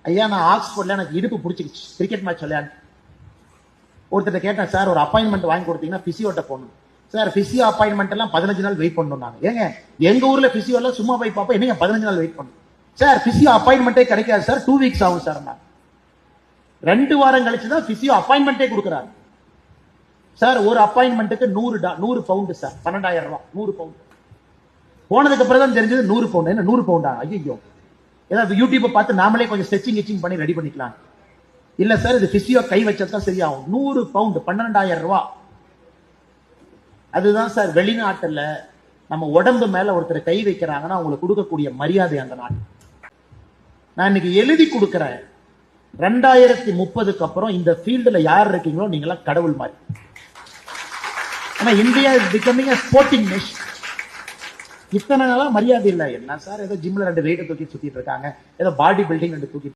ஐயா நான் ஆக்ஸ்போர்ட்ல எனக்கு இடுப்பு பிடிச்சிக்கிச்சு கிரிக்கெட் மேட்ச் விளையாண்டு ஒருத்தர் கேட்டேன், சார் ஒரு அப்பாயின்மெண்ட் வாங்கி கொடுத்தீங்கன்னா பிசியோட்ட போகணும். சார் பிசியோ அப்பாயின்மெண்ட் எல்லாம் 15 நாள் வெயிட் பண்ணணும். நாங்க ஏங்க எங்க ஊர்ல பிசியோல சும்மா போய் பார்ப்போம், என்னங்க 15 நாள் வெயிட் பண்ணணும்? சார் பிசியோ அப்பாயின்மெண்டே கிடைக்காது சார், 2 வீக்ஸ் ஆகும் சார். 2 வாரம் கழிச்சுதான் பிசியோ அப்பாயின்மெண்டே கொடுக்குறாரு சார். ஒரு அப்பாயின்மெண்ட்டுக்கு 100 பவுண்டு சார், 12,000 ரூபாய். 100 பவுண்டு போனதுக்கு அப்புறம் தான் தெரிஞ்சது 100 பவுண்டு. என்ன 100 பவுண்டா? ஐயோ, ஏதாவது யூடியூப் பார்த்து நாமளே கொஞ்சம் ஸ்ட்ரெச்சிங் பண்ணி ரெடி பண்ணிக்கலாம். இல்ல சார் இது பிசியோ கை வச்சதான் சரியாகும். 100 பவுண்டு 12,000 ரூபாய். அதுதான் சார் வெளிநாட்டுல நம்ம உடம்பு மேல ஒருத்தர் கை வைக்கிறாங்கன்னா அவங்களுக்கு கொடுக்கக்கூடிய மரியாதை அந்த நாட்டு. நான் இன்னைக்கு எழுதி கொடுக்கிறேன், 2030க்கு அப்புறம் இந்த ஃபீல்டுல யார் இருக்கீங்களோ நீங்களாம் கடவுள் மாதிரி. ஆனா India is becoming a sporting nation. இத்தனை நாளா மரியாதை இல்லை. என்ன சார் ஏதோ ஜிம்ல 2 வெயிட் தூக்கி சுத்திட்டு இருக்காங்க, ஏதோ பாடி பில்டிங் 2 தூக்கி